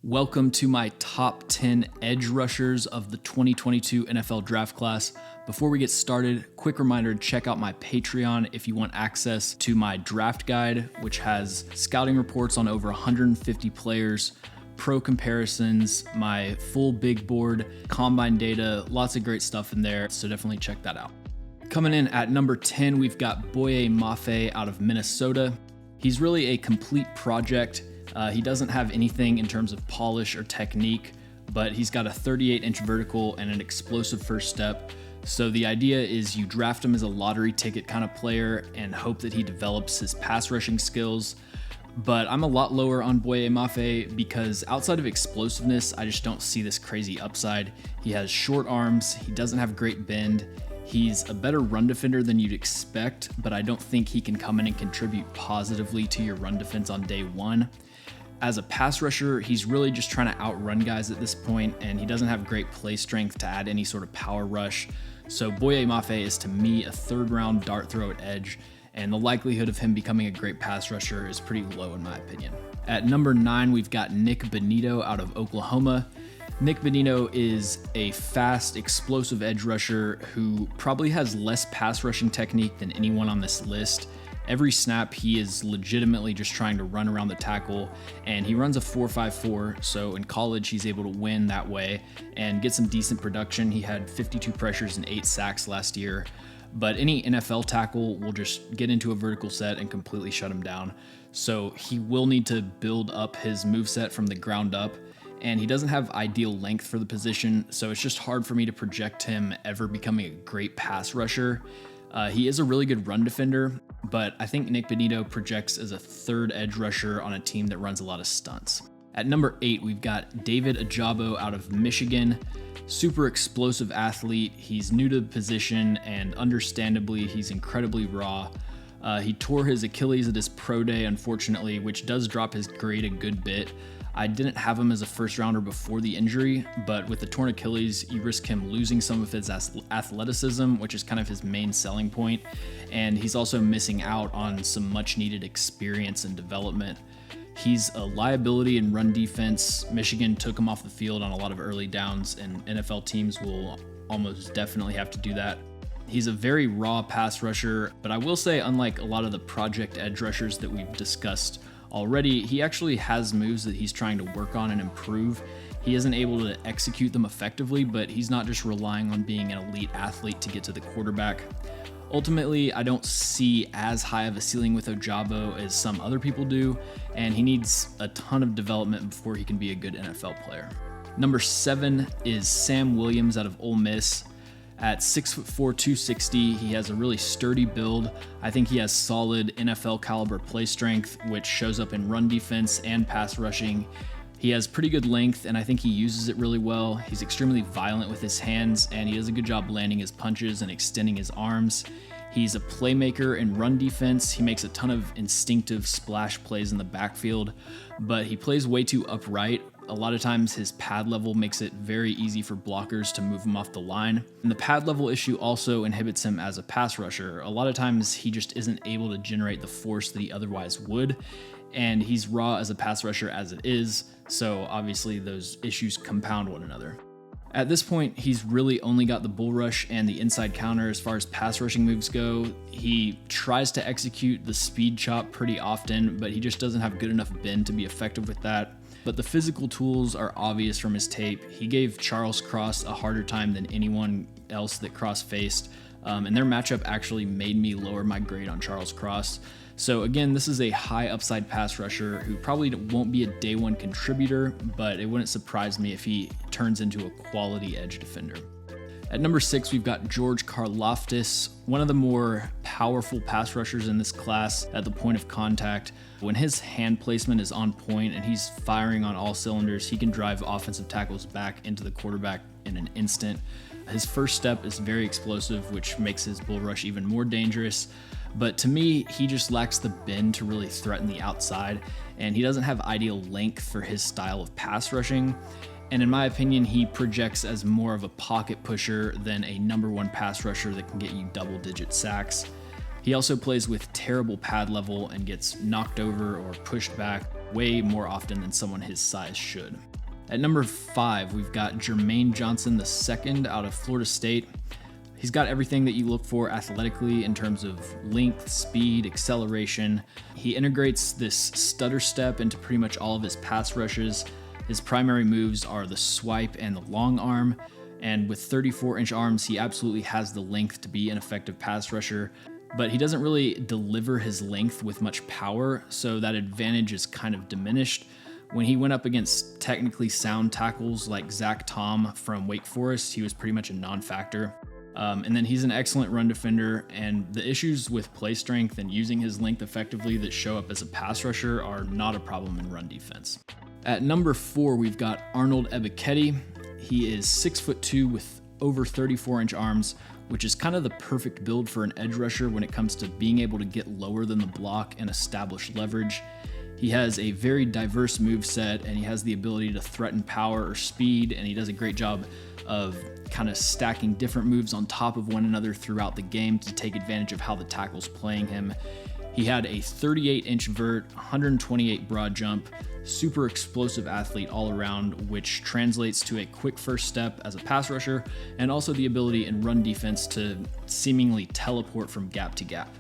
Welcome to my top 10 edge rushers of the 2022 NFL draft class. Before we get started, quick reminder to check out my Patreon if you want access to my draft guide, which has scouting reports on over 150 players, pro comparisons, my full big board, combine data, lots of great stuff in there, so definitely check that out. Coming in at number 10, we've got Boye Maffe out of Minnesota. He's really a complete project. He doesn't have anything in terms of polish or technique, but he's got a 38-inch vertical and an explosive first step. So the idea is you draft him as a lottery ticket kind of player and hope that he develops his pass rushing skills. But I'm a lot lower on Boye Maffe because outside of explosiveness, I just don't see this crazy upside. He has short arms, he doesn't have great bend, he's a better run defender than you'd expect, but I don't think he can come in and contribute positively to your run defense on day one. As a pass rusher, he's really just trying to outrun guys at this point, and he doesn't have great play strength to add any sort of power rush. So Boye Maffe is to me a third-round dart throw at edge, and the likelihood of him becoming a great pass rusher is pretty low in my opinion. At number 9, we've got Nick Menino out of Oklahoma. Nick Menino is a fast, explosive edge rusher who probably has less pass rushing technique than anyone on this list. Every snap, he is legitimately just trying to run around the tackle, and he runs a 4.54, so in college he's able to win that way and get some decent production. He had 52 pressures and 8 sacks last year, but any NFL tackle will just get into a vertical set and completely shut him down. So he will need to build up his moveset from the ground up, and he doesn't have ideal length for the position, so it's just hard for me to project him ever becoming a great pass rusher. He is a really good run defender, but I think Nick Menino projects as a third edge rusher on a team that runs a lot of stunts. At number 8, we've got David Ajabo out of Michigan. Super explosive athlete. He's new to the position, and understandably, he's incredibly raw. He tore his Achilles at his pro day, unfortunately, which does drop his grade a good bit. I didn't have him as a first rounder before the injury, but with the torn Achilles, you risk him losing some of his athleticism, which is kind of his main selling point, and he's also missing out on some much needed experience and development. He's a liability in run defense. Michigan took him off the field on a lot of early downs, and NFL teams will almost definitely have to do that. He's a very raw pass rusher, but I will say, unlike a lot of the project edge rushers that we've discussed already, he actually has moves that he's trying to work on and improve. He isn't able to execute them effectively, but he's not just relying on being an elite athlete to get to the quarterback. Ultimately, I don't see as high of a ceiling with Ajabo as some other people do, and he needs a ton of development before he can be a good NFL player. Number 7 is Sam Williams out of Ole Miss. At 6'4", 260, he has a really sturdy build. I think he has solid NFL caliber play strength, which shows up in run defense and pass rushing. He has pretty good length, and I think he uses it really well. He's extremely violent with his hands, and he does a good job landing his punches and extending his arms. He's a playmaker in run defense. He makes a ton of instinctive splash plays in the backfield, but he plays way too upright. A lot of times his pad level makes it very easy for blockers to move him off the line. And the pad level issue also inhibits him as a pass rusher. A lot of times he just isn't able to generate the force that he otherwise would. And he's raw as a pass rusher as it is. So obviously those issues compound one another. At this point, he's really only got the bull rush and the inside counter as far as pass rushing moves go. He tries to execute the speed chop pretty often, but he just doesn't have good enough bend to be effective with that. But the physical tools are obvious from his tape. He gave Charles Cross a harder time than anyone else that Cross faced, and their matchup actually made me lower my grade on Charles Cross. So again, this is a high upside pass rusher who probably won't be a day one contributor, but it wouldn't surprise me if he turns into a quality edge defender. At number 6, we've got George Karlaftis, one of the more powerful pass rushers in this class at the point of contact. When his hand placement is on point and he's firing on all cylinders, he can drive offensive tackles back into the quarterback in an instant. His first step is very explosive, which makes his bull rush even more dangerous. But to me, he just lacks the bend to really threaten the outside, and he doesn't have ideal length for his style of pass rushing. And in my opinion, he projects as more of a pocket pusher than a number 1 pass rusher that can get you double-digit sacks. He also plays with terrible pad level and gets knocked over or pushed back way more often than someone his size should. At number 5, we've got Jermaine Johnson II out of Florida State. He's got everything that you look for athletically in terms of length, speed, acceleration. He integrates this stutter step into pretty much all of his pass rushes. His primary moves are the swipe and the long arm, and with 34-inch arms, he absolutely has the length to be an effective pass rusher, but he doesn't really deliver his length with much power, so that advantage is kind of diminished. When he went up against technically sound tackles like Zach Tom from Wake Forest, he was pretty much a non-factor. And then he's an excellent run defender, and the issues with play strength and using his length effectively that show up as a pass rusher are not a problem in run defense. At number 4, we've got Arnold Ebiketti. He is 6'2" with over 34-inch arms, which is kind of the perfect build for an edge rusher when it comes to being able to get lower than the block and establish leverage. He has a very diverse move set, and he has the ability to threaten power or speed, and he does a great job of kind of stacking different moves on top of one another throughout the game to take advantage of how the tackle's playing him. He had a 38-inch vert, 128 broad jump, super explosive athlete all around, which translates to a quick first step as a pass rusher, and also the ability in run defense to seemingly teleport from gap to gap.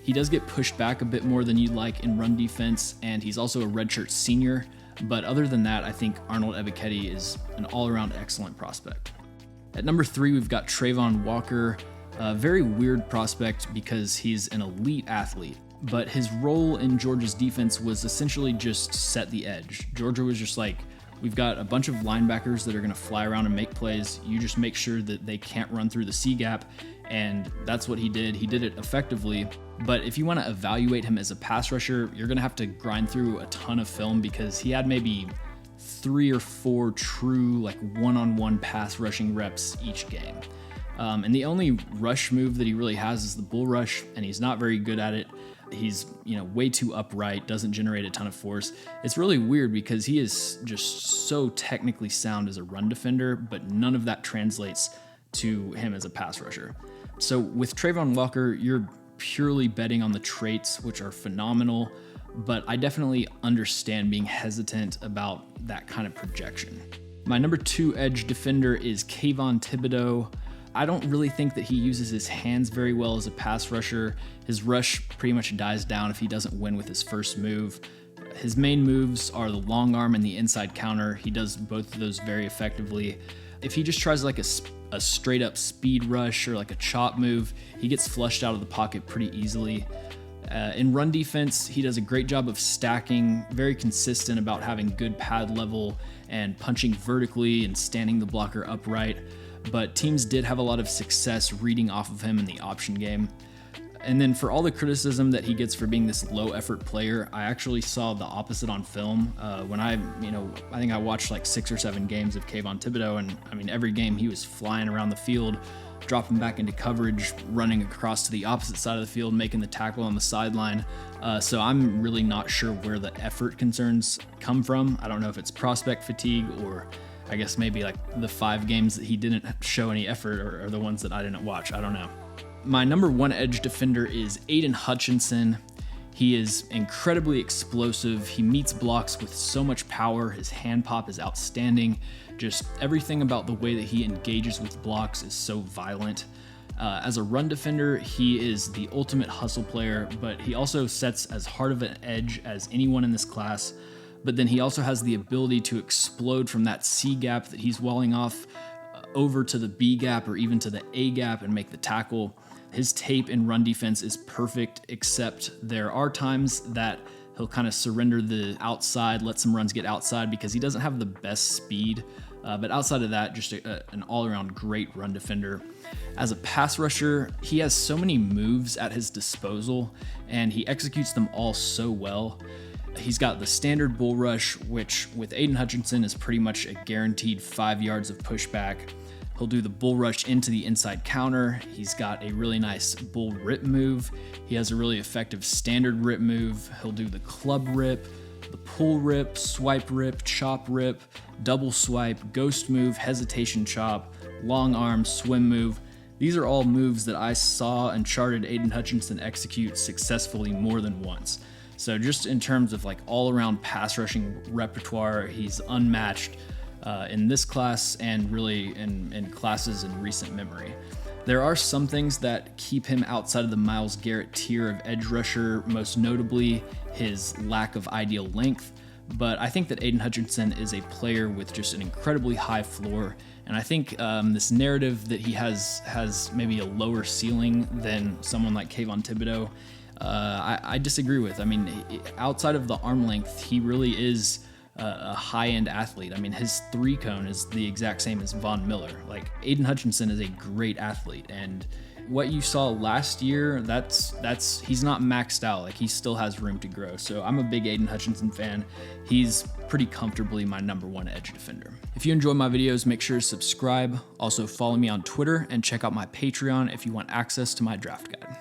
He does get pushed back a bit more than you'd like in run defense, and he's also a redshirt senior, but other than that, I think Arnold Ebiketti is an all-around excellent prospect. At number 3, we've got Trayvon Walker, a very weird prospect because he's an elite athlete, but his role in Georgia's defense was essentially just set the edge. Georgia was just like, we've got a bunch of linebackers that are going to fly around and make plays. You just make sure that they can't run through the C gap, and that's what he did. He did it effectively, but if you want to evaluate him as a pass rusher, you're going to have to grind through a ton of film because he had maybe 3 or 4 true like one-on-one pass rushing reps each game. And the only rush move that he really has is the bull rush, and he's not very good at it. He's, way too upright, doesn't generate a ton of force. It's really weird because he is just so technically sound as a run defender, but none of that translates to him as a pass rusher. So with Trayvon Walker, you're purely betting on the traits, which are phenomenal, but I definitely understand being hesitant about that kind of projection. My number 2 edge defender is Kayvon Thibodeaux. I don't really think that he uses his hands very well as a pass rusher. His rush pretty much dies down if he doesn't win with his first move. His main moves are the long arm and the inside counter. He does both of those very effectively. If he just tries like a straight up speed rush or like a chop move, he gets flushed out of the pocket pretty easily. In run defense, he does a great job of stacking, very consistent about having good pad level and punching vertically and standing the blocker upright. But teams did have a lot of success reading off of him in the option game. And then for all the criticism that he gets for being this low effort player, I actually saw the opposite on film. When I think I watched like 6 or 7 games of Kayvon Thibodeaux, and every game he was flying around the field, dropping back into coverage, running across to the opposite side of the field, making the tackle on the sideline. So I'm really not sure where the effort concerns come from. I don't know if it's prospect fatigue or I guess maybe like the 5 games that he didn't show any effort or the ones that I didn't watch. I don't know. My number 1 edge defender is Aiden Hutchinson. He is incredibly explosive. He meets blocks with so much power. His hand pop is outstanding. Just everything about the way that he engages with blocks is so violent. As a run defender, he is the ultimate hustle player, but he also sets as hard of an edge as anyone in this class. But then he also has the ability to explode from that C gap that he's walling off over to the B gap or even to the A gap and make the tackle. His tape in run defense is perfect, except there are times that he'll kind of surrender the outside, let some runs get outside because he doesn't have the best speed. But outside of that, just an all-around great run defender. As a pass rusher, he has so many moves at his disposal, and he executes them all so well. He's got the standard bull rush, which with Aiden Hutchinson is pretty much a guaranteed 5 yards of pushback. He'll do the bull rush into the inside counter. He's got a really nice bull rip move. He has a really effective standard rip move. He'll do the club rip, the pull rip, swipe rip, chop rip, double swipe, ghost move, hesitation chop, long arm, swim move. These are all moves that I saw uncharted Aiden Hutchinson execute successfully more than once. So just in terms of like all around pass rushing repertoire, he's unmatched. in this class and really in classes in recent memory. There are some things that keep him outside of the Myles Garrett tier of edge rusher, most notably his lack of ideal length, but I think that Aiden Hutchinson is a player with just an incredibly high floor, and I think this narrative that he has maybe a lower ceiling than someone like Kayvon Thibodeaux, I disagree with. I mean, outside of the arm length, he really is a high-end athlete. I mean, his three cone is the exact same as Von Miller. Like, Aiden Hutchinson is a great athlete, and what you saw last year, that's he's not maxed out. Like, he still has room to grow. So I'm a big Aiden Hutchinson fan. He's pretty comfortably my #1 edge defender. If you enjoy my videos, make sure to subscribe. Also follow me on Twitter and check out my Patreon if you want access to my draft guide.